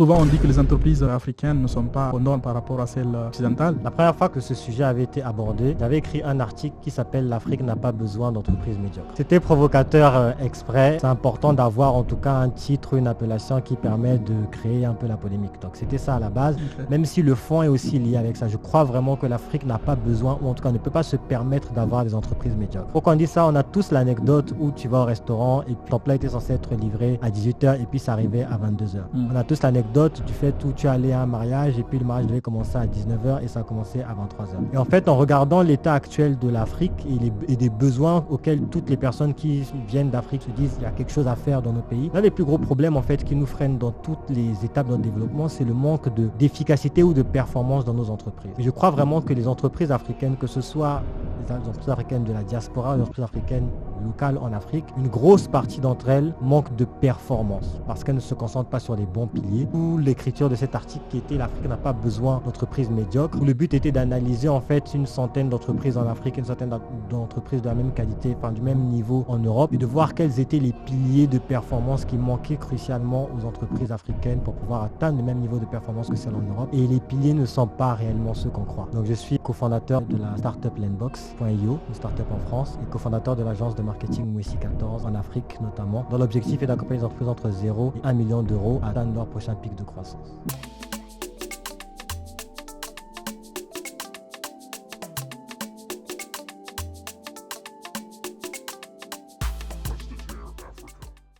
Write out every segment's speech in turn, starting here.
Souvent, on dit que les entreprises africaines ne sont pas aux normes par rapport à celles occidentales. La première fois que ce sujet avait été abordé, j'avais écrit un article qui s'appelle « L'Afrique n'a pas besoin d'entreprises médiocres ». C'était provocateur exprès. C'est important d'avoir en tout cas un titre ou une appellation qui permet de créer un peu la polémique. Donc c'était ça à la base, même si le fond est aussi lié avec ça. Je crois vraiment que l'Afrique n'a pas besoin, ou en tout cas ne peut pas se permettre d'avoir des entreprises médiocres. Pourquoi on dit ça? On a tous l'anecdote où tu vas au restaurant et puis ton plat était censé être livré à 18h et puis ça arrivait à 22h. On a tous l'anecdote du fait où tu es allé à un mariage et puis le mariage devait commencer à 19h et ça a commencé à 23h. Et en fait, en regardant l'état actuel de l'Afrique et des besoins auxquels toutes les personnes qui viennent d'Afrique se disent qu'il y a quelque chose à faire dans nos pays, l'un des plus gros problèmes en fait qui nous freinent dans toutes les étapes de notre développement, c'est le manque d'efficacité ou de performance dans nos entreprises. Et je crois vraiment que les entreprises africaines, que ce soit les entreprises africaines de la diaspora, les entreprises africaines locales en Afrique, une grosse partie d'entre elles manquent de performance parce qu'elles ne se concentrent pas sur les bons piliers. Ou l'écriture de cet article qui était « L'Afrique n'a pas besoin d'entreprises médiocres », où le but était d'analyser en fait une centaine d'entreprises en Afrique, une centaine d'entreprises de la même qualité, enfin du même niveau en Europe, et de voir quels étaient les piliers de performance qui manquaient crucialement aux entreprises africaines pour pouvoir atteindre le même niveau de performance que celles en Europe. Et les piliers ne sont pas réellement ceux qu'on croit. Donc je suis cofondateur de la startup Landbox.io, une startup en France, et cofondateur de l'agence de marketing Mwesi 14 en Afrique notamment, dont l'objectif est d'accompagner les entreprises entre 0 et 1 million d'euros à atteindre leur prochain pic de croissance.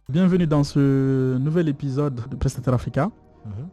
Bienvenue dans ce nouvel épisode de Prestataire Africa.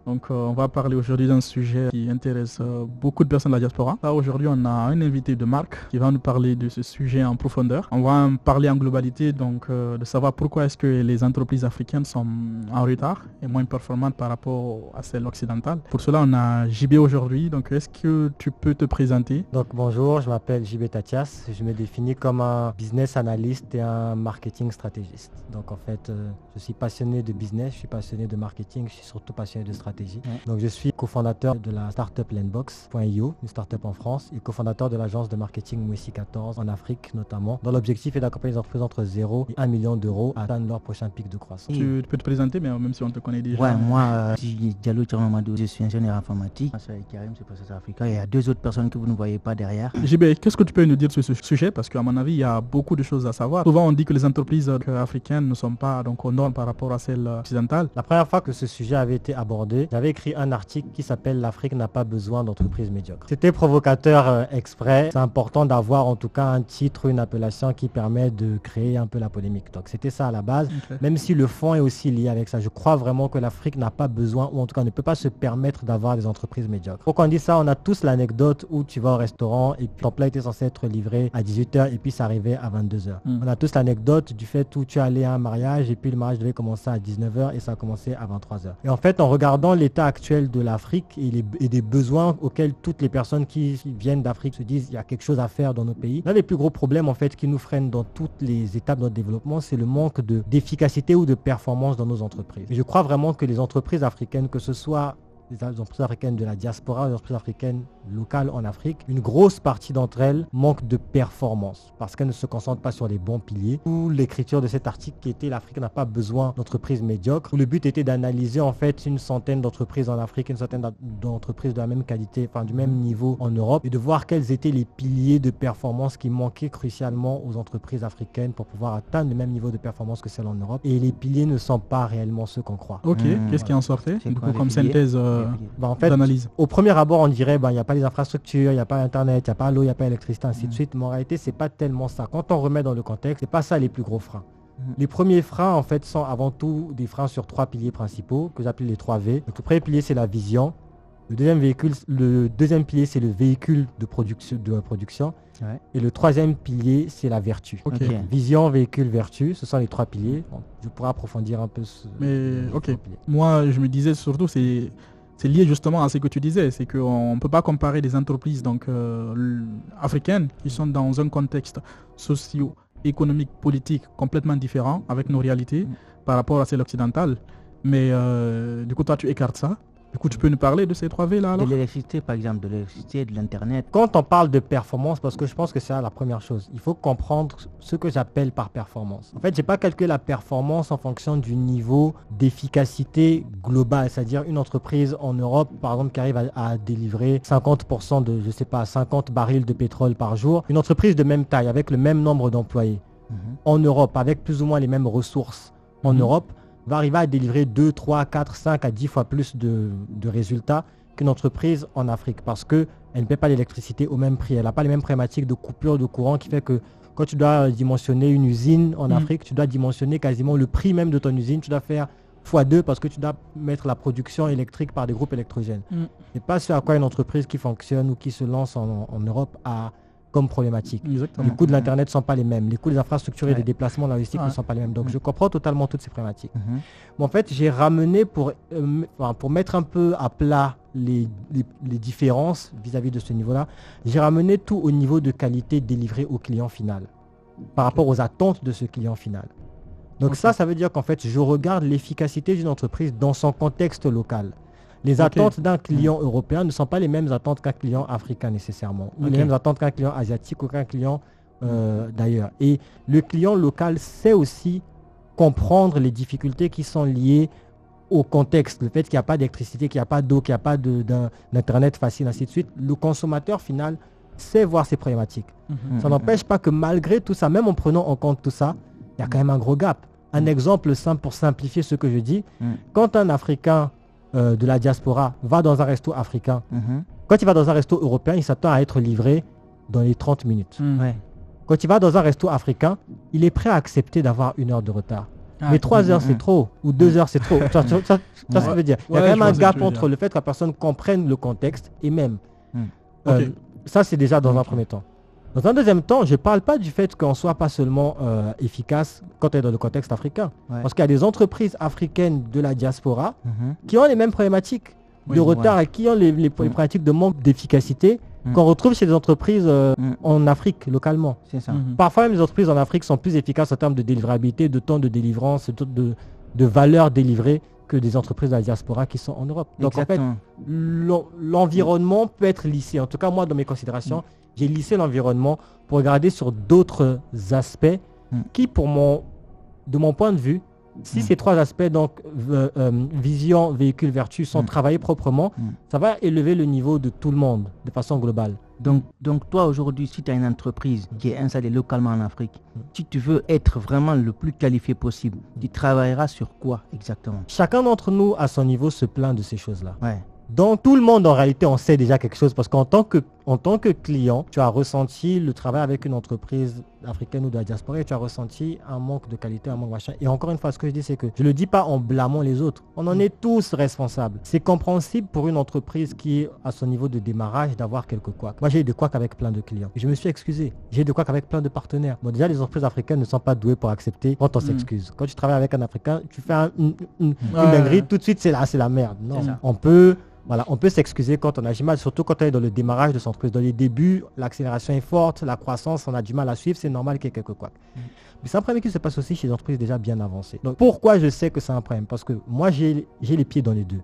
Donc on va parler aujourd'hui d'un sujet qui intéresse beaucoup de personnes de la diaspora. Là aujourd'hui on a un invité de marque qui va nous parler de ce sujet en profondeur. On va en parler en globalité, donc de savoir pourquoi est-ce que les entreprises africaines sont en retard et moins performantes par rapport à celles occidentales. Pour cela on a JB aujourd'hui, donc est-ce que tu peux te présenter? Donc bonjour, je m'appelle JB Tatias, je me définis comme un business analyst et un marketing stratégiste. Donc en fait je suis passionné de business, je suis passionné de marketing, je suis surtout passionné de stratégie. Donc je suis cofondateur de la startup Landbox.io, une startup en France, et cofondateur de l'agence de marketing Mwesi 14 en Afrique notamment, dont l'objectif est d'accompagner les entreprises entre 0 et 1 million d'euros à atteindre leur prochain pic de croissance. Tu peux te présenter, mais même si on te connaît déjà. Ouais, moi, je suis Diallo Tchamamadou, je suis ingénieur informatique. Je suis avec Karim, c'est Prestataire Africa. Il y a deux autres personnes que vous ne voyez pas derrière. JB, qu'est-ce que tu peux nous dire sur ce sujet? Parce qu'à mon avis, il y a beaucoup de choses à savoir. Souvent, on dit que les entreprises africaines ne sont pas donc aux normes par rapport à celles occidentales. La première fois que ce sujet avait été abordé, j'avais écrit un article qui s'appelle « L'Afrique n'a pas besoin d'entreprises médiocres ». C'était provocateur exprès. C'est important d'avoir en tout cas un titre ou une appellation qui permet de créer un peu la polémique. Donc c'était ça à la base, même si le fond est aussi lié avec ça. Je crois vraiment que l'Afrique n'a pas besoin, ou en tout cas ne peut pas se permettre d'avoir des entreprises médiocres. Pourquoi on dit ça? On a tous l'anecdote où tu vas au restaurant et puis ton plat était censé être livré à 18h et puis ça arrivait à 22h. On a tous l'anecdote du fait où tu es allé à un mariage et puis le mariage devait commencer à 19h et ça a commencé à 23h. Et en fait, en regardant l'état actuel de l'Afrique et des besoins auxquels toutes les personnes qui viennent d'Afrique se disent qu'il y a quelque chose à faire dans nos pays, l'un des plus gros problèmes en fait qui nous freinent dans toutes les étapes de notre développement, c'est le manque d'efficacité ou de performance dans nos entreprises. Et je crois vraiment que les entreprises africaines, que ce soit les entreprises africaines de la diaspora, les entreprises africaines locales en Afrique, une grosse partie d'entre elles manquent de performance parce qu'elles ne se concentrent pas sur les bons piliers. Ou l'écriture de cet article qui était « L'Afrique n'a pas besoin d'entreprises médiocres », où le but était d'analyser en fait une centaine d'entreprises en Afrique, une centaine d'entreprises de la même qualité, enfin du même niveau en Europe, et de voir quels étaient les piliers de performance qui manquaient crucialement aux entreprises africaines pour pouvoir atteindre le même niveau de performance que celles en Europe. Et les piliers ne sont pas réellement ceux qu'on croit. Ok, qu'est-ce qui en sortait du coup comme piliers synthèse en fait, d'analyse? Au premier abord, on dirait il n'y a pas les infrastructures, il n'y a pas Internet, il n'y a pas l'eau, il n'y a pas l'électricité, ainsi de suite. Mais en réalité, c'est pas tellement ça. Quand on remet dans le contexte, c'est pas ça les plus gros freins. Les premiers freins, en fait, sont avant tout des freins sur 3 piliers principaux, que j'appelle les 3 V. Donc, le premier pilier, c'est la vision. Le deuxième pilier, c'est le véhicule de production. Ouais. Et le troisième pilier, c'est la vertu. Ok. Vision, véhicule, vertu, ce sont les 3 piliers. Bon, je pourrais approfondir un peu Mais ok, 3 piliers. moi je me disais surtout c'est lié justement à ce que tu disais, c'est qu'on ne peut pas comparer des entreprises donc africaines qui sont dans un contexte socio-économique, politique complètement différent avec nos réalités par rapport à celle occidentale. Mais du coup toi tu écartes ça. Du coup, tu peux nous parler de ces 3 V là De alors? l'électricité, par exemple, de l'électricité, de l'Internet. Quand on parle de performance, parce que je pense que c'est la première chose, il faut comprendre ce que j'appelle par performance. En fait, j'ai pas calculé la performance en fonction du niveau d'efficacité globale, c'est-à-dire une entreprise en Europe, par exemple, qui arrive à délivrer 50% de, je sais pas, 50 barils de pétrole par jour. Une entreprise de même taille, avec le même nombre d'employés, en Europe, avec plus ou moins les mêmes ressources en Europe, va arriver à délivrer 2, 3, 4, 5 à 10 fois plus de résultats qu'une entreprise en Afrique parce qu'elle ne paie pas l'électricité au même prix. Elle n'a pas les mêmes problématiques de coupure de courant qui fait que quand tu dois dimensionner une usine en Afrique, tu dois dimensionner quasiment le prix même de ton usine. Tu dois faire x2 parce que tu dois mettre la production électrique par des groupes électrogènes. C'est pas ce à quoi une entreprise qui fonctionne ou qui se lance en Europe a comme problématique. Exactement. Les coûts de l'Internet ne sont pas les mêmes. Les coûts des infrastructures et des déplacements logistiques ne sont pas les mêmes. Donc, je comprends totalement toutes ces problématiques. Mais en fait, j'ai ramené pour mettre un peu à plat les différences vis-à-vis de ce niveau-là, j'ai ramené tout au niveau de qualité délivrée au client final par rapport aux attentes de ce client final. Donc ça veut dire qu'en fait, je regarde l'efficacité d'une entreprise dans son contexte local. Les attentes d'un client européen ne sont pas les mêmes attentes qu'un client africain nécessairement, ou les mêmes attentes qu'un client asiatique ou qu'un client d'ailleurs. Et le client local sait aussi comprendre les difficultés qui sont liées au contexte, le fait qu'il n'y a pas d'électricité, qu'il n'y a pas d'eau, qu'il n'y a pas d'internet facile, ainsi de suite. Le consommateur final sait voir ces problématiques. Ça n'empêche pas que malgré tout ça, même en prenant en compte tout ça, il y a quand même un gros gap. Un exemple simple pour simplifier ce que je dis, quand un Africain de la diaspora va dans un resto africain, quand il va dans un resto européen, il s'attend à être livré dans les 30 minutes. Quand il va dans un resto africain, il est prêt à accepter d'avoir 1 heure de retard. Mais 3 heures, c'est trop, ou 2 heures, c'est trop. Ça, ça veut dire. Il y a quand même un gap entre le fait que la personne comprenne le contexte et même. Ça, c'est déjà dans un premier temps. Dans un deuxième temps, je ne parle pas du fait qu'on ne soit pas seulement efficace quand on est dans le contexte africain. Parce qu'il y a des entreprises africaines de la diaspora qui ont les mêmes problématiques de retard et qui ont les problématiques de manque d'efficacité qu'on retrouve chez des entreprises en Afrique, localement. C'est ça. Parfois, même les entreprises en Afrique sont plus efficaces en termes de délivrabilité, de temps de délivrance, de valeur délivrée que des entreprises de la diaspora qui sont en Europe. Donc, en fait, l'environnement peut être lissé. En tout cas, moi, dans mes considérations, j'ai lissé l'environnement pour regarder sur d'autres aspects qui, de mon point de vue, si ces 3 aspects, donc vision, véhicule, vertu, sont travaillés proprement, ça va élever le niveau de tout le monde de façon globale. Donc toi, aujourd'hui, si tu as une entreprise qui est installée localement en Afrique, si tu veux être vraiment le plus qualifié possible, tu travailleras sur quoi exactement? Chacun d'entre nous, à son niveau, se plaint de ces choses-là. Donc tout le monde en réalité on sait déjà quelque chose parce qu'en tant que client, tu as ressenti le travail avec une entreprise africaine ou de la diaspora et tu as ressenti un manque de qualité, un manque de machin. Et encore une fois, ce que je dis, c'est que je ne le dis pas en blâmant les autres. On en est tous responsables. C'est compréhensible pour une entreprise qui est à son niveau de démarrage d'avoir quelques couacs. Moi, j'ai eu des couacs avec plein de clients. Et je me suis excusé. J'ai eu des couacs avec plein de partenaires. Bon, déjà, les entreprises africaines ne sont pas douées pour accepter quand on s'excuse. Quand tu travailles avec un Africain, tu fais une dinguerie, tout de suite, c'est la merde. Non, on peut s'excuser quand on a du mal, surtout quand on est dans le démarrage de son entreprise. Dans les débuts, l'accélération est forte, la croissance, on a du mal à suivre, c'est normal qu'il y ait quelques couacs. Mais c'est un problème qui se passe aussi chez les entreprises déjà bien avancées. Donc pourquoi je sais que c'est un problème? Parce que moi, j'ai les pieds dans les deux.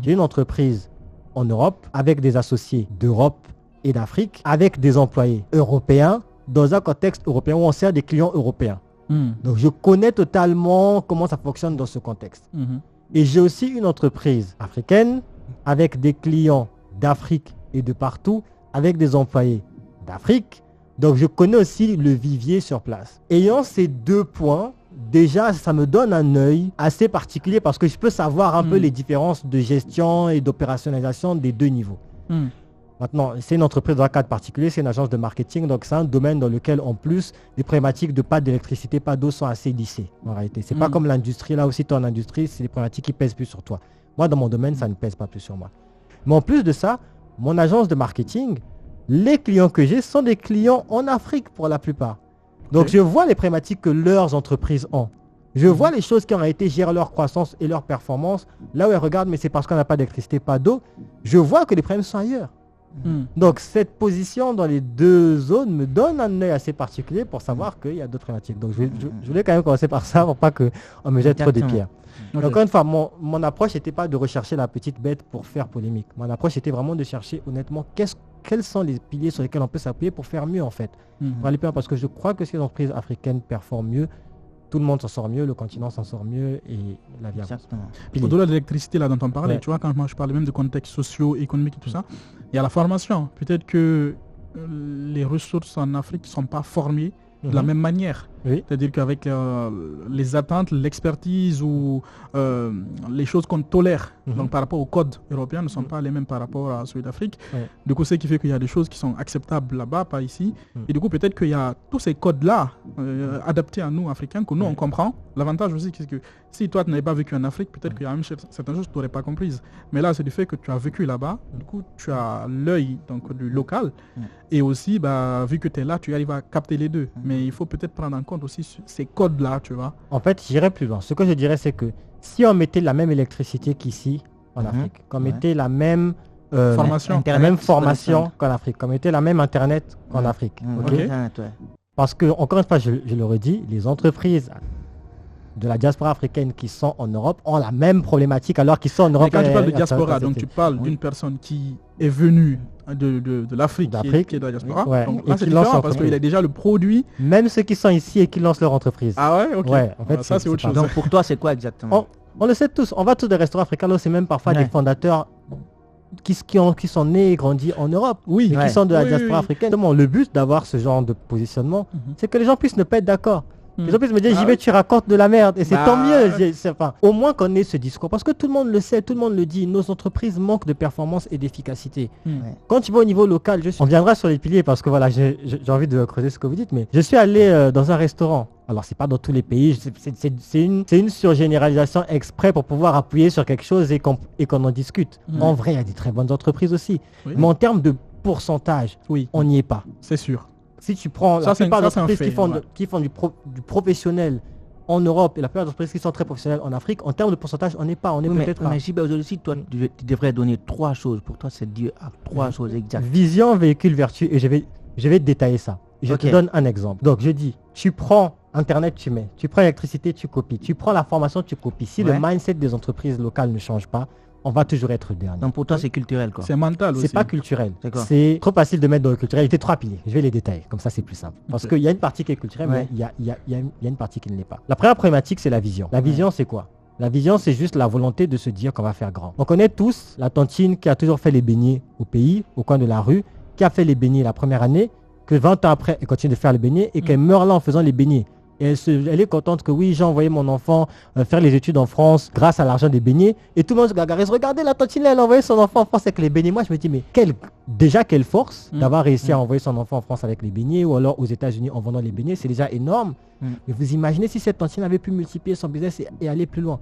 J'ai une entreprise en Europe avec des associés d'Europe et d'Afrique, avec des employés européens, dans un contexte européen où on sert des clients européens. Donc je connais totalement comment ça fonctionne dans ce contexte. Et j'ai aussi une entreprise africaine avec des clients d'Afrique et de partout, avec des employés d'Afrique. Donc je connais aussi le vivier sur place. Ayant ces 2 points, déjà ça me donne un œil assez particulier parce que je peux savoir un peu les différences de gestion et d'opérationnalisation des 2 niveaux. Maintenant, c'est une entreprise dans un cadre particulier, c'est une agence de marketing, donc c'est un domaine dans lequel en plus les problématiques de pas d'électricité, pas d'eau sont assez lissées en réalité. C'est pas comme l'industrie, là aussi tu es en industrie, c'est des problématiques qui pèsent plus sur toi. Moi, dans mon domaine, ça ne pèse pas plus sur moi. Mais en plus de ça, mon agence de marketing, les clients que j'ai sont des clients en Afrique pour la plupart. Donc, je vois les problématiques que leurs entreprises ont. Je vois les choses qui en réalité gèrent leur croissance et leur performance. Là où elles regardent, mais c'est parce qu'on n'a pas d'électricité, pas d'eau. Je vois que les problèmes sont ailleurs. Donc cette position dans les deux zones me donne un œil assez particulier pour savoir qu'il y a d'autres problématiques. Donc je voulais quand même commencer par ça pour pas qu'on me jette trop des pierres. Okay. Encore une fois, mon approche n'était pas de rechercher la petite bête pour faire polémique. Mon approche était vraiment de chercher honnêtement quels sont les piliers sur lesquels on peut s'appuyer pour faire mieux en fait. Pour aller plus loin, parce que je crois que si les entreprises africaines performent mieux, tout le monde s'en sort mieux, le continent s'en sort mieux et la vie avance. Au-delà de l'électricité là dont on parlait, tu vois, quand moi je parlais même de contexte socio-économique et tout ça, il y a la formation. Peut-être que les ressources en Afrique ne sont pas formées de la même manière. C'est-à-dire qu'avec les attentes, l'expertise ou les choses qu'on tolère donc par rapport au code européen ne sont pas les mêmes par rapport à celui d'Afrique. Du coup, ce qui fait qu'il y a des choses qui sont acceptables là-bas, pas ici. Et du coup, peut-être qu'il y a tous ces codes-là adaptés à nous, Africains, que nous, on comprend. L'avantage aussi, c'est que si toi, tu n'avais pas vécu en Afrique, peut-être qu'il y a même certaines choses que tu n'aurais pas comprises. Mais là, c'est du fait que tu as vécu là-bas. Du coup, tu as l'œil du local. Et aussi, vu que tu es là, tu arrives à capter les deux. Mais il faut peut-être prendre en compte aussi ces codes-là, tu vois. En fait, j'irais plus loin. Ce que je dirais, c'est que si on mettait la même électricité qu'ici, en Afrique, qu'on mettait la même formation qu'en Afrique, qu'on mettait la même Internet qu'en Afrique. Parce que, encore une fois, je le redis, les entreprises de la diaspora africaine qui sont en Europe ont la même problématique alors qu'ils sont en Europe. Mais quand tu parles de diaspora, donc tu parles d'une personne qui est venue de l'Afrique, qui est de la diaspora. Donc là, c'est différent parce qu'il a déjà le produit. Même ceux qui sont ici et qui lancent leur entreprise. Ah ouais, ok. En fait, ça, c'est autre chose. Donc pour toi, c'est quoi exactement? On le sait tous. On va tous des restaurants africains. Là, c'est même parfois des fondateurs qui sont nés et grandis en Europe. Et qui sont de la diaspora africaine. Le but d'avoir ce genre de positionnement, c'est que les gens puissent ne pas être d'accord. Les gens puissent me dire, j'y vais, tu racontes de la merde. Et c'est tant mieux. Au moins qu'on ait ce discours. Parce que tout le monde le sait, tout le monde le dit. Nos entreprises manquent de performance et d'efficacité. Quand tu vas au niveau local, on viendra sur les piliers parce que voilà, j'ai envie de creuser ce que vous dites. Mais je suis allé dans un restaurant. Alors, c'est pas dans tous les pays. C'est une surgénéralisation exprès pour pouvoir appuyer sur quelque chose et qu'on en discute. En vrai, il y a des très bonnes entreprises aussi. Mais en termes de pourcentage, on n'y est pas. C'est sûr. Si tu prends la plupart d'entreprises qui font du professionnel en Europe et la plupart d'entreprises qui sont très professionnelles en Afrique, en termes de pourcentage, on n'est pas. On est peut-être Mais si aujourd'hui, toi, tu devrais donner 3 choses. Pour toi, c'est Dieu à 3 choses exactes. Vision, véhicule, vertu. Et je vais te détailler ça. Je te donne un exemple. Donc, je dis, tu prends Internet, tu mets. Tu prends l'électricité, tu copies. Tu prends la formation, tu copies. Si le mindset des entreprises locales ne change pas, on va toujours être dernier. Donc pour toi, c'est culturel, quoi. C'est mental aussi. C'est pas culturel. C'est trop facile de mettre dans le culturel. Il était 3 piliers. Je vais les détailler. Comme ça, c'est plus simple. Parce qu'il y a une partie qui est culturelle, mais il y a une partie qui ne l'est pas. La première problématique, c'est la vision. La vision, c'est quoi? La vision, c'est juste la volonté de se dire qu'on va faire grand. On connaît tous la tantine qui a toujours fait les beignets au pays, au coin de la rue, qui a fait les beignets la première année, que 20 ans après, elle continue de faire les beignets et qu'elle meurt là en faisant les beignets. Et elle est contente que oui, j'ai envoyé mon enfant faire les études en France grâce à l'argent des beignets. Et tout le monde se gargarise. Regardez la tantine, elle a envoyé son enfant en France avec les beignets. Moi, je me dis, mais quelle force d'avoir réussi à envoyer son enfant en France avec les beignets ou alors aux États-Unis en vendant les beignets. C'est déjà énorme. Mais vous imaginez si cette tantine avait pu multiplier son business et aller plus loin.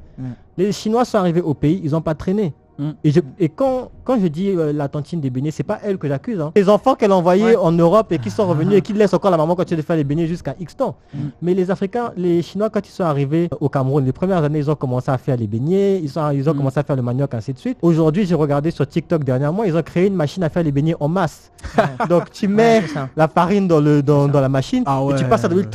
Les Chinois sont arrivés au pays, ils n'ont pas traîné. Et quand je dis la tantine des beignets, c'est pas elle que j'accuse. Les enfants qu'elle a envoyés en Europe et qui sont revenus et qui laissent encore la maman continuer de faire les beignets jusqu'à X temps. Mais les Africains, les Chinois, quand ils sont arrivés au Cameroun, les premières années, ils ont commencé à faire les beignets, ils ont commencé à faire le manioc, ainsi de suite. Aujourd'hui, j'ai regardé sur TikTok dernièrement, ils ont créé une machine à faire les beignets en masse. Donc tu mets la farine dans la machine et tu passes à de l'huile,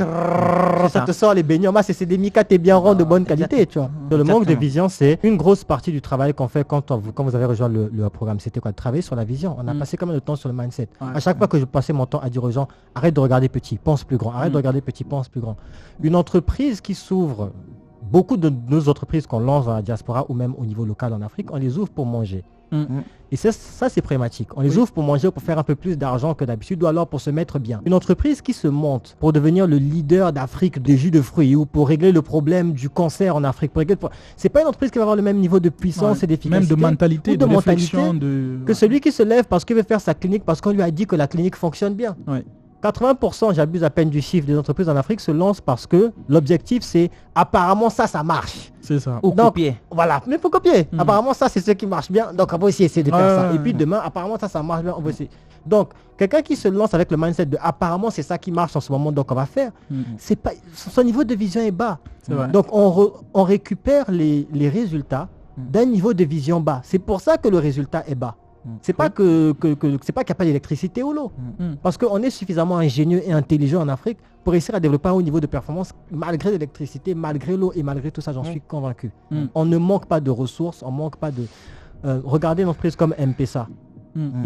ça te sort les beignets en masse et c'est des micates et bien ronds de bonne qualité. Tu vois. Le manque de vision, c'est une grosse partie du travail qu'on fait quand vous avez rejoint le programme. C'était quoi? De travailler sur la vision. On a passé combien de temps sur le mindset? À chaque fois que je passais mon temps à dire aux gens, arrête de regarder petit, pense plus grand. Arrête de regarder petit, pense plus grand. Une entreprise qui s'ouvre, beaucoup de nos entreprises qu'on lance dans la diaspora ou même au niveau local en Afrique, on les ouvre pour manger. Et ça c'est problématique. On les ouvre pour manger, pour faire un peu plus d'argent que d'habitude ou alors pour se mettre bien. Une entreprise qui se monte pour devenir le leader d'Afrique des jus de fruits ou pour régler le problème du cancer en Afrique, c'est pas une entreprise qui va avoir le même niveau de puissance et d'efficacité. Même de mentalité, de réflexion. Que celui qui se lève parce qu'il veut faire sa clinique, parce qu'on lui a dit que la clinique fonctionne bien. 80%, j'abuse à peine du chiffre, des entreprises en Afrique se lancent parce que l'objectif c'est apparemment ça marche. C'est ça. Ou copier. Voilà, mais il faut copier. Apparemment ça c'est ce qui marche bien, donc on va aussi essayer de faire ça. Et puis demain, apparemment ça marche bien, on va essayer. Donc quelqu'un qui se lance avec le mindset de apparemment c'est ça qui marche en ce moment, donc on va faire, c'est pas, son niveau de vision est bas. Donc on récupère les résultats d'un niveau de vision bas. C'est pour ça que le résultat est bas. C'est pas c'est pas qu'il n'y a pas d'électricité ou l'eau. Parce qu'on est suffisamment ingénieux et intelligent en Afrique pour réussir à développer un haut niveau de performance malgré l'électricité, malgré l'eau et malgré tout ça, j'en suis convaincu. On ne manque pas de ressources, on manque pas de... regardez une entreprise comme M-Pesa.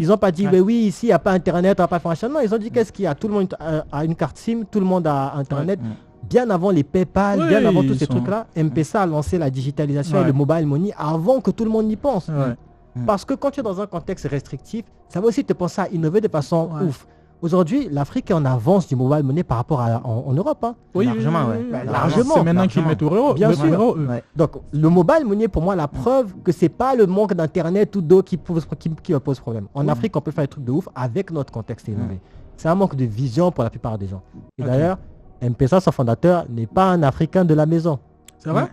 Ils n'ont pas dit, oui, ici, il n'y a pas Internet, il n'y a pas franchement. Non, ils ont dit, qu'est-ce qu'il y a? Tout le monde a une carte SIM, tout le monde a Internet. Bien avant les PayPal, bien avant tous ces trucs-là, M-Pesa a lancé la digitalisation et le mobile money avant que tout le monde n'y pense. Parce que quand tu es dans un contexte restrictif, ça va aussi te penser à innover de façon ouf. Aujourd'hui, l'Afrique est en avance du mobile money par rapport à en Europe. Oui, largement, largement. C'est maintenant qu'ils mettent au euro. Bien sûr. Donc, le mobile money, pour moi, la preuve que c'est pas le manque d'Internet ou d'eau qui pose problème. En Afrique, on peut faire des trucs de ouf avec notre contexte innové. C'est un manque de vision pour la plupart des gens. Et d'ailleurs, M-Pesa, son fondateur, n'est pas un Africain de la maison. C'est vrai?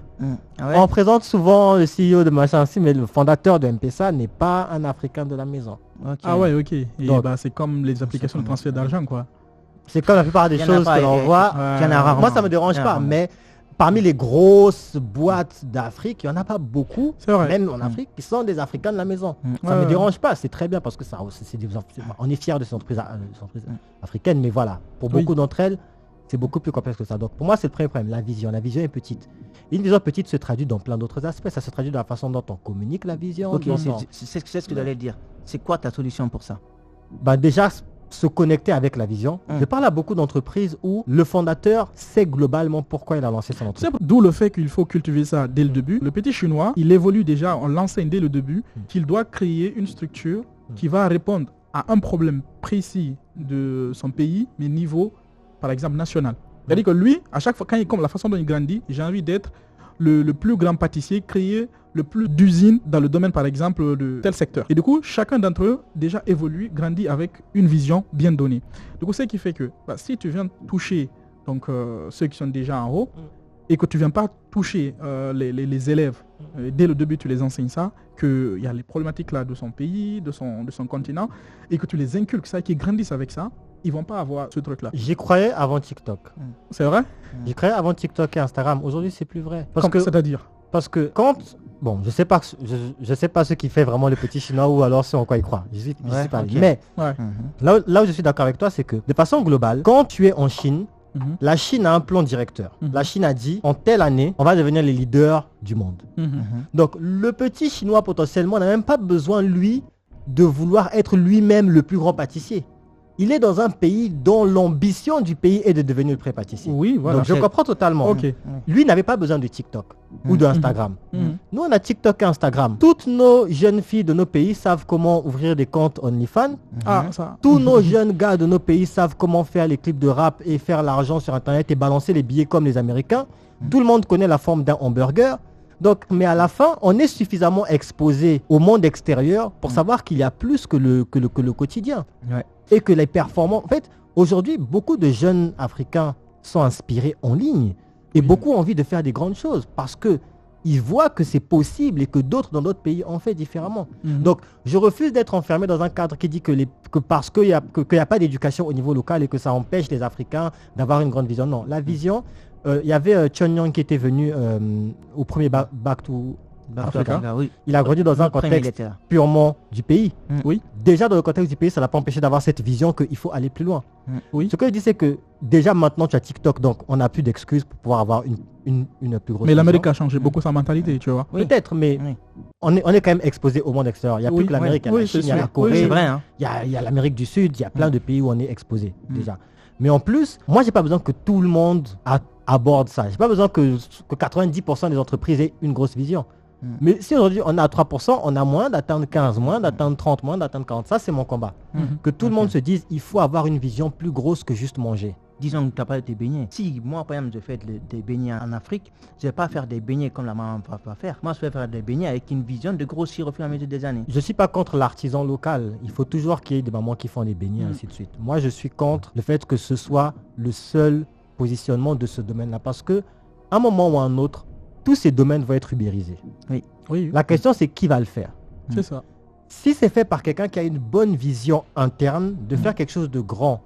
On présente souvent le CEO de machin ainsi, mais le fondateur de M-Pesa n'est pas un Africain de la maison. Ah ouais, ok. Et c'est comme les applications de transfert d'argent, quoi. C'est comme la plupart des choses que l'on voit. Moi, ça me dérange pas, mais parmi les grosses boîtes d'Afrique, il n'y en a pas beaucoup, même en Afrique, qui sont des Africains de la maison. Ça me dérange pas, c'est très bien parce que on est fiers de ces entreprises africaines, mais voilà, pour beaucoup d'entre elles, c'est beaucoup plus complexe que ça. Donc pour moi, c'est le premier problème, la vision. La vision est petite. Une vision petite se traduit dans plein d'autres aspects. Ça se traduit dans la façon dont on communique la vision. C'est ce que j'allais dire. C'est quoi ta solution pour ça? Déjà, se connecter avec la vision. Je parle à beaucoup d'entreprises où le fondateur sait globalement pourquoi il a lancé son entreprise. D'où le fait qu'il faut cultiver ça dès le début. Le petit chinois, il évolue déjà, on l'enseigne dès le début, qu'il doit créer une structure qui va répondre à un problème précis de son pays, mais niveau, par exemple, national. C'est-à-dire que lui, à chaque fois, comme la façon dont il grandit, j'ai envie d'être le plus grand pâtissier, créer le plus d'usines dans le domaine, par exemple, de tel secteur. Et du coup, chacun d'entre eux déjà évolue, grandit avec une vision bien donnée. Du coup, ce qui fait que si tu viens toucher donc, ceux qui sont déjà en haut, et que tu ne viens pas toucher les élèves, dès le début tu les enseignes ça, qu'il y a les problématiques là de son pays, de son continent, et que tu les inculques ça, et qu'ils grandissent avec ça, ils vont pas avoir ce truc là. J'y croyais avant TikTok. C'est vrai? J'y croyais avant TikTok et Instagram. Aujourd'hui c'est plus vrai. C'est-à-dire? Parce que quand... Bon, je sais pas ce qui fait vraiment le petit chinois ou alors ce en quoi il croit. Je sais pas. Okay. Mais là où je suis d'accord avec toi, c'est que de façon globale, quand tu es en Chine, la Chine a un plan directeur. La Chine a dit, en telle année, on va devenir les leaders du monde. Donc, le petit chinois potentiellement n'a même pas besoin, lui, de vouloir être lui-même le plus grand pâtissier. Il est dans un pays dont l'ambition du pays est de devenir le pré-pâtissier. Oui, voilà. Donc, je comprends totalement. Lui n'avait pas besoin de TikTok ou d'Instagram. Nous, on a TikTok et Instagram. Toutes nos jeunes filles de nos pays savent comment ouvrir des comptes OnlyFans. Tous nos jeunes gars de nos pays savent comment faire les clips de rap et faire l'argent sur Internet et balancer les billets comme les Américains. Tout le monde connaît la forme d'un hamburger. Donc, mais à la fin, on est suffisamment exposé au monde extérieur pour savoir qu'il y a plus que le quotidien. Et que les performances... En fait, aujourd'hui, beaucoup de jeunes Africains sont inspirés en ligne. Et beaucoup ont envie de faire des grandes choses parce qu'ils voient que c'est possible et que d'autres dans d'autres pays ont fait différemment. Donc, je refuse d'être enfermé dans un cadre qui dit que parce qu'il n'y a pas d'éducation au niveau local et que ça empêche les Africains d'avoir une grande vision. Non, la vision... Il y avait Chun Yang qui était venu au premier Back to Africa. Il a grandi dans un contexte purement du pays. Déjà dans le contexte du pays, ça n'a pas empêché d'avoir cette vision qu'il faut aller plus loin. Ce que je dis, c'est que déjà maintenant tu as TikTok, donc on n'a plus d'excuses pour pouvoir avoir une plus grosse... Mais l'Amérique a changé beaucoup sa mentalité, tu vois. Peut-être, mais on est quand même exposé au monde extérieur. Il n'y a plus que l'Amérique, il y a la Chine, il y a la Corée, il y a l'Amérique du Sud, il y a plein de pays où on est exposé déjà. Mais en plus, moi j'ai pas besoin que tout le monde aborde ça. J'ai pas besoin que 90% des entreprises aient une grosse vision. Mais si aujourd'hui on est à 3%, on a moins d'atteindre 15, moins d'atteindre 30, moins d'atteindre 40. Ça c'est mon combat. Que tout le monde se dise, il faut avoir une vision plus grosse que juste manger. Disons que tu as pas des beignets. Si moi par exemple je fais des beignets en Afrique, je vais pas faire des beignets comme la maman va faire. Moi je vais faire des beignets avec une vision de grossir au fur et à mesure des années. Je suis pas contre l'artisan local. Il faut toujours qu'il y ait des mamans qui font des beignets, ainsi de suite. Moi je suis contre le fait que ce soit le seul positionnement de ce domaine-là. Parce que à un moment ou à un autre, tous ces domaines vont être ubérisés. La question c'est qui va le faire. C'est ça. Si c'est fait par quelqu'un qui a une bonne vision interne de faire quelque chose de grand,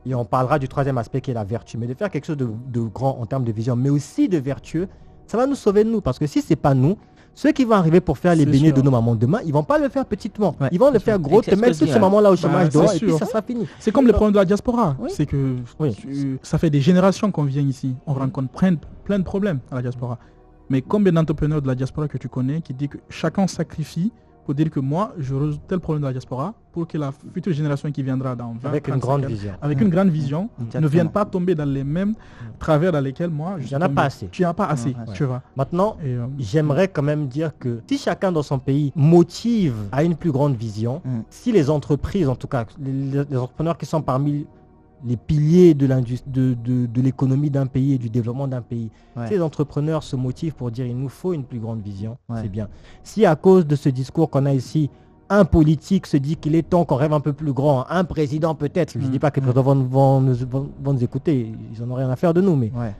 et on parlera du troisième aspect qui est la vertu, mais de faire quelque chose de grand en termes de vision, mais aussi de vertueux, ça va nous sauver de nous. Parce que si c'est pas nous, Ceux qui vont arriver pour faire les C'est beignets sûr. de nos mamans demain, ils vont pas le faire petitement. Ouais, Ils vont le c'est faire sûr. gros, te C'est ce mettre que je tout ce dirais. maman-là au chômage c'est dehors et puis sûr. ça sera fini. C'est comme le problème de la diaspora. Oui. C'est que Oui. ça fait des générations qu'on vient ici. On rencontre plein de problèmes à la diaspora. Mais combien d'entrepreneurs de la diaspora que tu connais qui disent que chacun sacrifie pour dire que moi, je résous tel problème de la diaspora pour que la future génération qui viendra dans 20 Avec une 35 grande ans, vision. avec une grande vision, ne Exactement. vienne pas tomber dans les mêmes travers dans lesquels moi, je Il suis y en a tombé. pas assez. Tu n'en as pas assez, Ouais. tu vois. Maintenant, Et, j'aimerais quand même dire que si chacun dans son pays motive à une plus grande vision, si les entreprises, en tout cas, les entrepreneurs qui sont parmi les piliers de l'économie d'un pays et du développement d'un pays, Ouais. si les entrepreneurs se motivent pour dire il nous faut une plus grande vision, Ouais. c'est bien. Si à cause de ce discours qu'on a ici, un politique se dit qu'il est temps qu'on rêve un peu plus grand, un président peut-être, je ne dis pas que les présidents vont nous écouter, ils n'en ont rien à faire de nous, mais Ouais.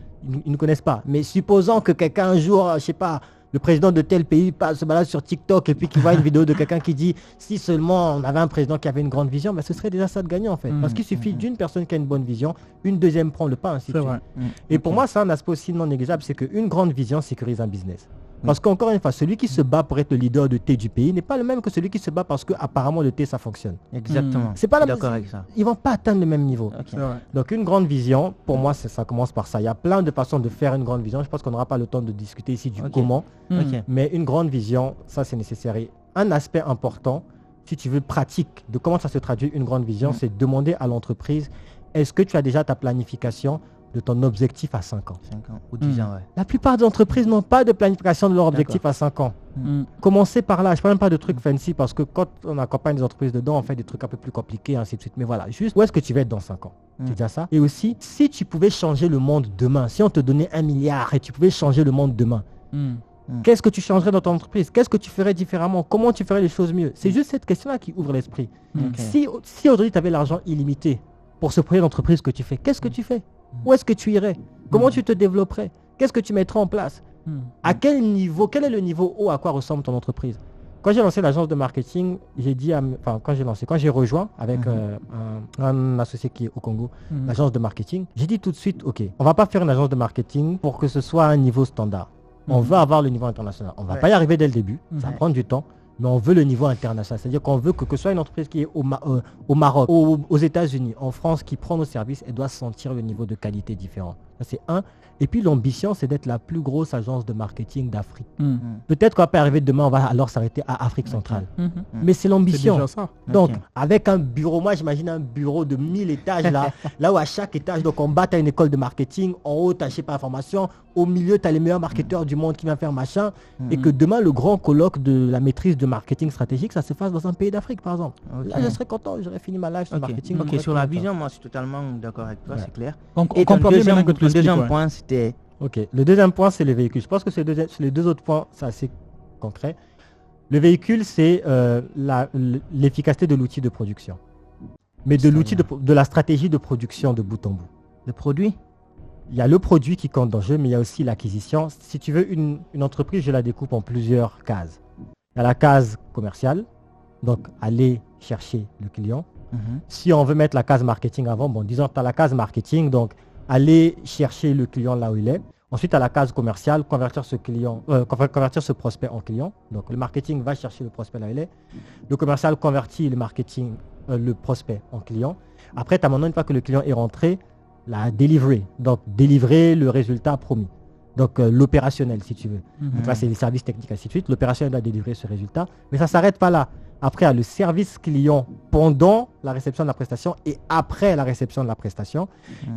ils ne connaissent pas. Mais supposons que quelqu'un un jour, je sais pas, le président de tel pays se balade sur TikTok et puis qu'il voit une vidéo de quelqu'un qui dit si seulement on avait un président qui avait une grande vision, ben ce serait déjà ça de gagnant en fait. Parce qu'il suffit d'une personne qui a une bonne vision, une deuxième prend le pas, ainsi de c'est suite. vrai. Et pour moi, c'est un aspect aussi non négligeable, c'est qu'une grande vision sécurise un business. Parce qu'encore une fois, celui qui se bat pour être le leader de thé du pays n'est pas le même que celui qui se bat parce que apparemment le thé ça fonctionne. Exactement. C'est pas Je suis la d'accord avec ça. Ils vont pas atteindre le même niveau. Ok. C'est vrai. Donc une grande vision, pour moi, ça commence par ça. Il y a plein de façons de faire une grande vision. Je pense qu'on n'aura pas le temps de discuter ici du Ok. comment. Ok. Mais une grande vision, ça c'est nécessaire. Et un aspect important, si tu veux, pratique de comment ça se traduit une grande vision, c'est demander à l'entreprise, est-ce que tu as déjà ta planification de ton objectif à 5 ans? 5 ans ou 10 ans, ouais. La plupart des entreprises n'ont pas de planification de leur objectif à 5 ans. Commencez par là. Je ne parle même pas de trucs fancy parce que quand on accompagne des entreprises dedans, on fait des trucs un peu plus compliqués, ainsi de suite. Mais voilà, juste où est-ce que tu vas être dans 5 ans? C'est déjà ça. Et aussi, si tu pouvais changer le monde demain, si on te donnait 1 milliard et tu pouvais changer le monde demain, qu'est-ce que tu changerais dans ton entreprise? Qu'est-ce que tu ferais différemment? Comment tu ferais les choses mieux? C'est juste cette question-là qui ouvre l'esprit. Ok. Si aujourd'hui tu avais l'argent illimité pour ce projet d'entreprise que tu fais, qu'est-ce que tu fais? Où est-ce que tu irais? Comment tu te développerais? Qu'est-ce que tu mettrais en place? À quel niveau, quel est le niveau haut à quoi ressemble ton entreprise? Quand j'ai lancé l'agence de marketing, j'ai dit, quand j'ai rejoint avec un associé qui est au Congo, l'agence de marketing, j'ai dit tout de suite, ok, on va pas faire une agence de marketing pour que ce soit un niveau standard. On veut avoir le niveau international. On va pas y arriver dès le début, ça va prendre du temps. Mais on veut le niveau international. C'est-à-dire qu'on veut que ce soit une entreprise qui est au Maroc, aux États-Unis, en France, qui prend nos services, elle doit sentir le niveau de qualité différent. Ça, c'est un. Et puis l'ambition, c'est d'être la plus grosse agence de marketing d'Afrique. Peut-être qu'on va pas arriver demain, on va alors s'arrêter à Afrique centrale. Mais c'est C'est l'ambition. déjà ça. Donc, Ok. avec un bureau, moi j'imagine un bureau de 1000 étages là où à chaque étage, donc en bas tu as une école de marketing, en haut tu as, je sais pas, information, au milieu tu as les meilleurs marketeurs du monde qui viennent faire machin, et que demain le grand colloque de la maîtrise de marketing stratégique, ça se fasse dans un pays d'Afrique par exemple. Ok. Là je serais content, j'aurais fini ma life sur le Ok, marketing. ok, j'aurais sur tout la le temps. vision, moi je suis totalement d'accord avec toi, Ouais. c'est clair. On Et comprend bien maintenant que tu le l'expliques, deuxième ouais. point, c'était... Ok, le deuxième point c'est les véhicules. Je pense que c'est les deux autres points, c'est assez concret. Le véhicule, c'est l'efficacité de l'outil de production. Mais de l'outil de la stratégie de production de bout en bout. Le produit? Il y a le produit qui compte dans le jeu, mais il y a aussi l'acquisition. Si tu veux, une entreprise, je la découpe en plusieurs cases. Il y a la case commerciale, donc aller chercher le client. Si on veut mettre la case marketing avant, bon, disons que tu as la case marketing, donc aller chercher le client là où il est. Ensuite, à la case commerciale, convertir ce prospect en client. Donc, le marketing va chercher le prospect là où il est. Le commercial convertit le prospect en client. Après, tu as maintenant, une fois que le client est rentré, la delivery. Donc, délivrer le résultat promis. Donc, l'opérationnel, si tu veux. Donc là, c'est les services techniques, ainsi de suite. L'opérationnel doit délivrer ce résultat. Mais ça ne s'arrête pas là. Après, il y a le service client pendant la réception de la prestation et après la réception de la prestation.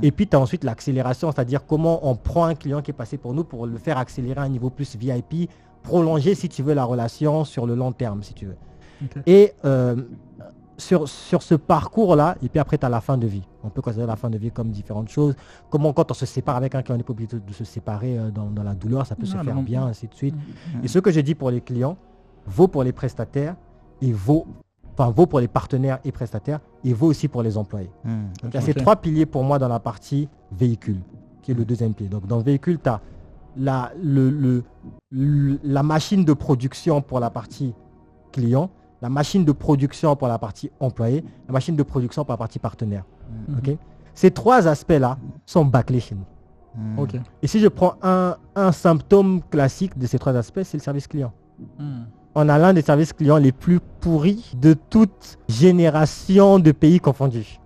Et puis, tu as ensuite l'accélération, c'est-à-dire comment on prend un client qui est passé pour nous pour le faire accélérer à un niveau plus VIP, prolonger, si tu veux, la relation sur le long terme, si tu veux. Ok. Et sur ce parcours-là, et puis après, tu as la fin de vie. On peut considérer la fin de vie comme différentes choses. Comment, quand on se sépare avec un client, on n'est pas obligé de se séparer dans la douleur, ça peut se Non, faire non. bien, ainsi de suite. Et ce que je dis pour les clients vaut pour les prestataires et vaut pour les partenaires et prestataires et vaut aussi pour les employés. Donc, il y a ces Ok. trois piliers pour moi dans la partie véhicule, qui est le deuxième pilier. Donc, dans le véhicule, tu as la machine de production pour la partie client, la machine de production pour la partie employé, la machine de production pour la partie partenaire. Ok. Ces trois aspects-là sont bâclés chez nous. Ok. Et si je prends un symptôme classique de ces trois aspects, c'est le service client. On a l'un des services clients les plus pourris de toute génération de pays confondus.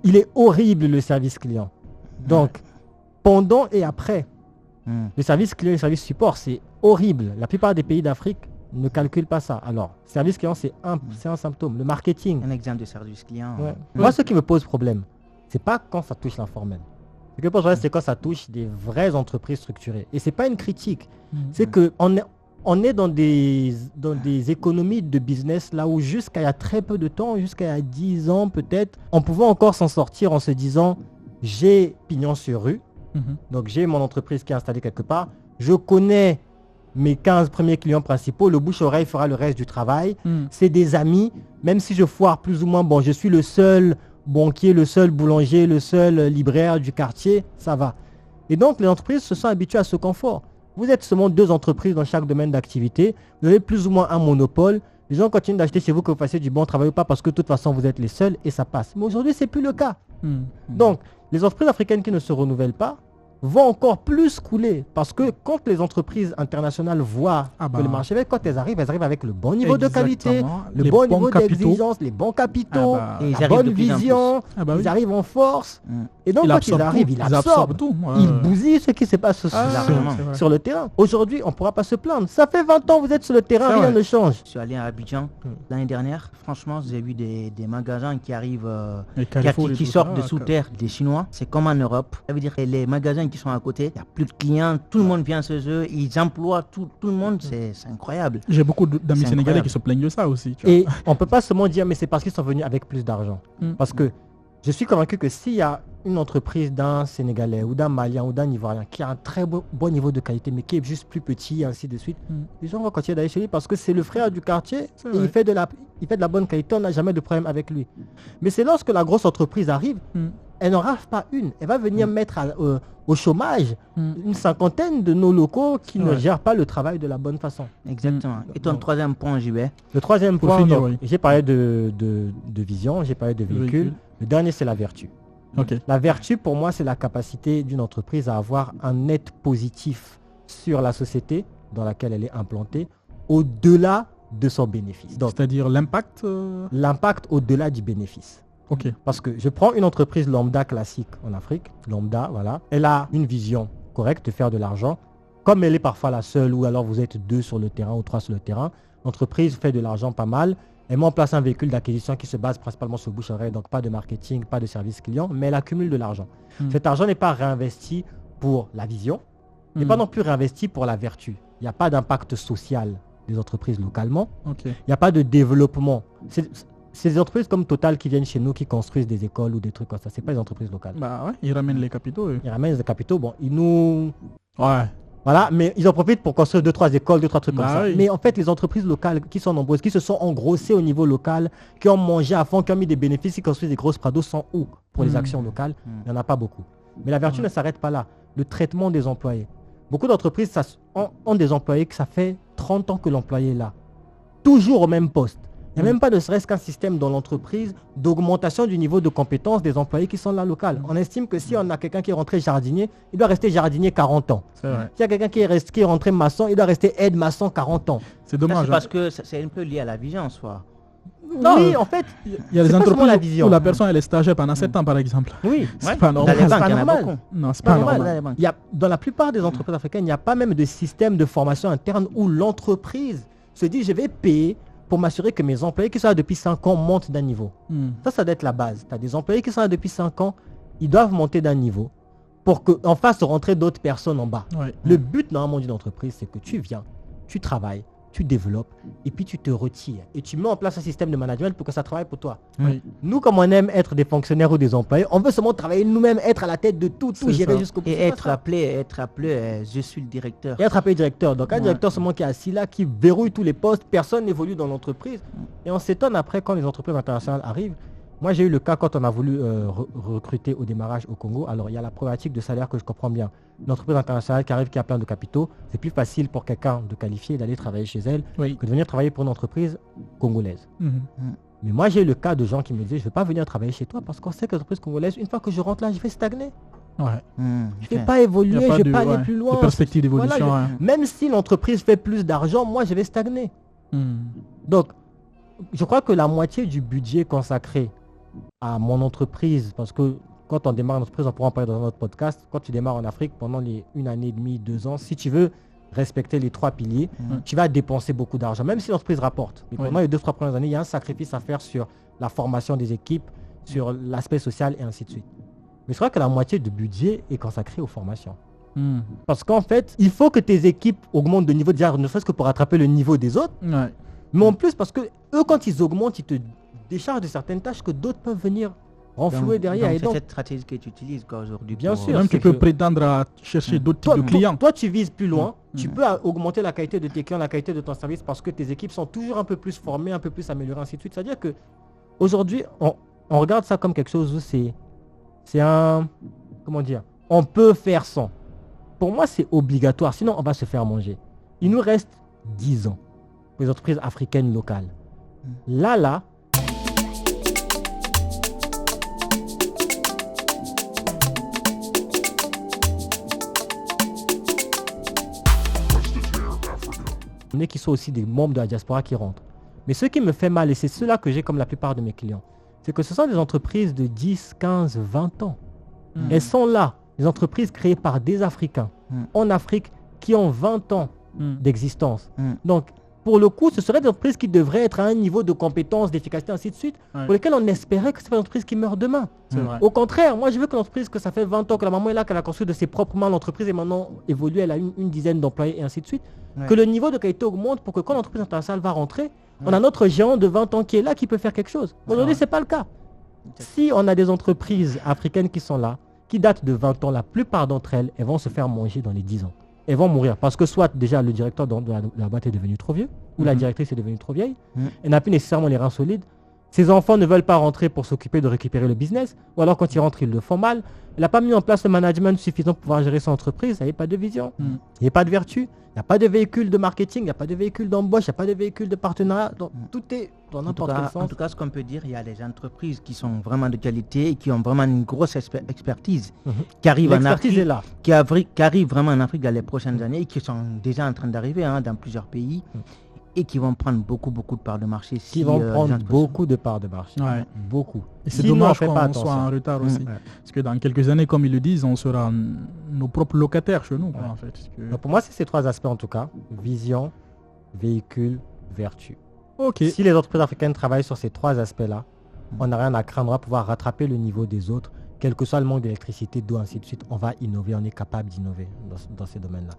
Il est horrible, le service client. Donc, pendant et après, le service client et le service support, c'est horrible. La plupart des pays d'Afrique ne calculent pas ça. Alors, service client, c'est un symptôme. Le marketing. Un exemple de service client. Moi, ce qui me pose problème, c'est pas quand ça touche l'informel. Ce qui me pose problème, c'est quand ça touche des vraies entreprises structurées. Et c'est pas une critique. C'est qu'on est dans des économies de business là où jusqu'à il y a très peu de temps, jusqu'à il y a 10 ans peut-être, on pouvait encore s'en sortir en se disant j'ai pignon sur rue, donc j'ai mon entreprise qui est installée quelque part, je connais mes 15 premiers clients principaux, le bouche-oreille fera le reste du travail, c'est des amis, même si je foire plus ou moins, bon je suis le seul banquier, le seul boulanger, le seul libraire du quartier, ça va. Et donc les entreprises se sont habituées à ce confort. Vous êtes seulement 2 entreprises dans chaque domaine d'activité. Vous avez plus ou moins un monopole. Les gens continuent d'acheter chez vous que vous fassiez du bon travail ou pas parce que de toute façon vous êtes les seuls et ça passe. Mais aujourd'hui, c'est plus le cas. Donc, les entreprises africaines qui ne se renouvellent pas vont encore plus couler parce que quand les entreprises internationales voient que le marché va, quand elles arrivent avec le bon niveau de qualité, le bon niveau d'exigence, les bons capitaux, la bonne vision, ils arrivent en force. Et donc quand ils arrivent, ils absorbent tout. Ils bousillent ce qui se passe sur le terrain. Aujourd'hui, on ne pourra pas se plaindre. Ça fait 20 ans que vous êtes sur le terrain, rien ne change. Je suis allé à Abidjan l'année dernière. Franchement, j'ai vu des magasins qui arrivent, qui sortent de sous terre des Chinois. C'est comme en Europe. Ça veut dire que les magasins qui sont à côté, il n'y a plus de clients, tout le monde vient chez eux, ils emploient tout le monde, c'est incroyable. J'ai beaucoup d'amis sénégalais qui se plaignent de ça aussi. Et on ne peut pas seulement dire mais c'est parce qu'ils sont venus avec plus d'argent. Parce que je suis convaincu que s'il y a une entreprise d'un Sénégalais ou d'un Malien ou d'un Ivoirien qui a un très bon niveau de qualité mais qui est juste plus petit et ainsi de suite, les gens vont continuer d'aller chez lui parce que c'est le frère du quartier et il fait de la bonne qualité, on n'a jamais de problème avec lui. Mais c'est lorsque la grosse entreprise arrive, elle n'en rafle pas une. Elle va venir mettre au chômage une cinquantaine de nos locaux qui ne gèrent pas le travail de la bonne façon. Exactement. Et ton troisième point, j'y vais. Le troisième point, j'ai parlé de vision, j'ai parlé de véhicule. Le dernier, c'est la vertu. La vertu, pour moi, c'est la capacité d'une entreprise à avoir un net positif sur la société dans laquelle elle est implantée, au-delà de son bénéfice. C'est-à-dire l'impact L'impact au-delà du bénéfice. Parce que je prends une entreprise lambda classique en Afrique, lambda, voilà. Elle a une vision correcte de faire de l'argent. Comme elle est parfois la seule, ou alors vous êtes 2 sur le terrain ou 3 sur le terrain, l'entreprise fait de l'argent pas mal. Elle met en place un véhicule d'acquisition qui se base principalement sur le bouche-oreille, donc pas de marketing, pas de service client, mais elle accumule de l'argent. Cet argent n'est pas réinvesti pour la vision, n'est pas non plus réinvesti pour la vertu. Il n'y a pas d'impact social des entreprises localement. Il n'y a pas de développement. C'est des entreprises comme Total qui viennent chez nous, qui construisent des écoles ou des trucs comme ça. C'est pas des entreprises locales. Ils ramènent les capitaux. Ils ramènent les capitaux. Bon, ils nous... Voilà, mais ils en profitent pour construire 2-3 écoles, 2-3 trucs comme ça. Mais en fait, les entreprises locales qui sont nombreuses, qui se sont engrossées au niveau local, qui ont mangé à fond, qui ont mis des bénéfices, qui construisent des grosses prados, sont où pour les actions locales? Il n'y en a pas beaucoup. Mais la vertu ne s'arrête pas là. Le traitement des employés. Beaucoup d'entreprises ont des employés que ça fait 30 ans que l'employé est là. Toujours au même poste. Il n'y a même pas ne serait-ce qu'un système dans l'entreprise d'augmentation du niveau de compétence des employés qui sont là locales. On estime que si on a quelqu'un qui est rentré jardinier, il doit rester jardinier 40 ans. S'il y a quelqu'un qui est rentré maçon, il doit rester aide-maçon 40 ans. C'est dommage. Parce que c'est un peu lié à la vision en soi. Non, oui, en fait, il y a des entreprises où la personne elle est stagiaire pendant 7 ans par exemple. Oui, c'est pas normal. C'est pas normal. Non, c'est pas normal. Dans la plupart des entreprises africaines, il n'y a pas même de système de formation interne où l'entreprise se dit je vais payer pour m'assurer que mes employés qui sont là depuis 5 ans montent d'un niveau. Ça doit être la base. Tu as des employés qui sont là depuis 5 ans, ils doivent monter d'un niveau pour qu'en fasse rentrer d'autres personnes en bas. Le but normalement d'une entreprise, c'est que tu viens, tu travailles, tu développes et puis tu te retires. Et tu mets en place un système de management pour que ça travaille pour toi. Nous, comme on aime être des fonctionnaires ou des employés, on veut seulement travailler nous-mêmes, être à la tête de tout gérer jusqu'au bout. Et être appelé, je suis le directeur. Et être appelé directeur. Donc un directeur seulement qui est assis là, qui verrouille tous les postes, personne n'évolue dans l'entreprise. Et on s'étonne après quand les entreprises internationales arrivent. Moi, j'ai eu le cas quand on a voulu recruter au démarrage au Congo. Alors, il y a la problématique de salaire que je comprends bien. Une entreprise internationale qui arrive, qui a plein de capitaux, c'est plus facile pour quelqu'un de qualifié d'aller travailler chez elle que de venir travailler pour une entreprise congolaise. Mais moi, j'ai eu le cas de gens qui me disaient, je ne veux pas venir travailler chez toi parce qu'on sait que l'entreprise congolaise, une fois que je rentre là, je vais stagner. Je ne vais pas évoluer, je ne vais pas aller plus loin. De perspective d'évolution. Voilà, même si l'entreprise fait plus d'argent, moi, je vais stagner. Donc, je crois que la moitié du budget consacré à mon entreprise, parce que quand on démarre une entreprise, on pourra en parler dans notre podcast, quand tu démarres en Afrique pendant les 1 année et demie, 2 ans, si tu veux respecter les 3 piliers, tu vas dépenser beaucoup d'argent, même si l'entreprise rapporte. Mais pendant les 2-3 premières années, il y a un sacrifice à faire sur la formation des équipes, sur l'aspect social et ainsi de suite. Mais je crois que la moitié du budget est consacrée aux formations. Parce qu'en fait, il faut que tes équipes augmentent de niveau, déjà, ne serait-ce que pour rattraper le niveau des autres. Mais en plus, parce que eux, quand ils augmentent, ils te déchargent de certaines tâches que d'autres peuvent venir renflouer derrière. Donc, c'est cette stratégie que tu utilises aujourd'hui. Bien sûr. Même tu peux prétendre à chercher d'autres types de clients. Toi, tu vises plus loin. Tu peux augmenter la qualité de tes clients, la qualité de ton service, parce que tes équipes sont toujours un peu plus formées, un peu plus améliorées, ainsi de suite. C'est-à-dire que aujourd'hui, on regarde ça comme quelque chose où c'est un... Comment dire? On peut faire sans. Pour moi, c'est obligatoire. Sinon, on va se faire manger. Il nous reste 10 ans pour les entreprises africaines locales. Là, qui sont aussi des membres de la diaspora qui rentrent. Mais ce qui me fait mal, et c'est cela que j'ai comme la plupart de mes clients, c'est que ce sont des entreprises de 10, 15, 20 ans. Elles sont là, des entreprises créées par des Africains en Afrique qui ont 20 ans d'existence. Donc, pour le coup, ce seraient des entreprises qui devraient être à un niveau de compétence, d'efficacité, ainsi de suite, pour lesquelles on espérait que ce soit une entreprise qui meurt demain. Au contraire, moi je veux que l'entreprise, que ça fait 20 ans que la maman est là, qu'elle a construit de ses propres mains l'entreprise et maintenant évolue, elle a une dizaine d'employés et ainsi de suite, que le niveau de qualité augmente pour que quand l'entreprise internationale va rentrer, on a notre géant de 20 ans qui est là, qui peut faire quelque chose. Aujourd'hui, ce n'est pas le cas. Si on a des entreprises africaines qui sont là, qui datent de 20 ans, la plupart d'entre elles, elles vont se faire manger dans les 10 ans. Elles vont mourir parce que soit déjà le directeur de la boîte est devenu trop vieux, ou la directrice est devenue trop vieille, elle n'a plus nécessairement les reins solides, ses enfants ne veulent pas rentrer pour s'occuper de récupérer le business, ou alors quand ils rentrent, ils le font mal. Elle n'a pas mis en place le management suffisant pour pouvoir gérer son entreprise, il n'y a pas de vision, il n'y a pas de vertu, il n'y a pas de véhicule de marketing, il n'y a pas de véhicule d'embauche, il n'y a pas de véhicule de partenariat, donc tout est dans n'importe quel sens. En tout cas, ce qu'on peut dire, il y a des entreprises qui sont vraiment de qualité et qui ont vraiment une grosse expertise, qui arrivent en Afrique, est là. qui arrivent vraiment en Afrique dans les prochaines années et qui sont déjà en train d'arriver dans plusieurs pays. Et qui vont prendre beaucoup de parts de marché. Qui vont prendre beaucoup de parts de marché. Beaucoup. Et c'est dommage qu'on soit en retard aussi. Parce que dans quelques années, comme ils le disent, on sera nos propres locataires chez nous. Quoi, en fait. Donc pour moi, c'est ces 3 aspects en tout cas. Vision, véhicule, vertu. Si les entreprises africaines travaillent sur ces 3 aspects-là, on n'a rien à craindre, on va pouvoir rattraper le niveau des autres. Quel que soit le manque d'électricité, d'eau, ainsi de suite, on va innover, on est capable d'innover dans ces domaines-là.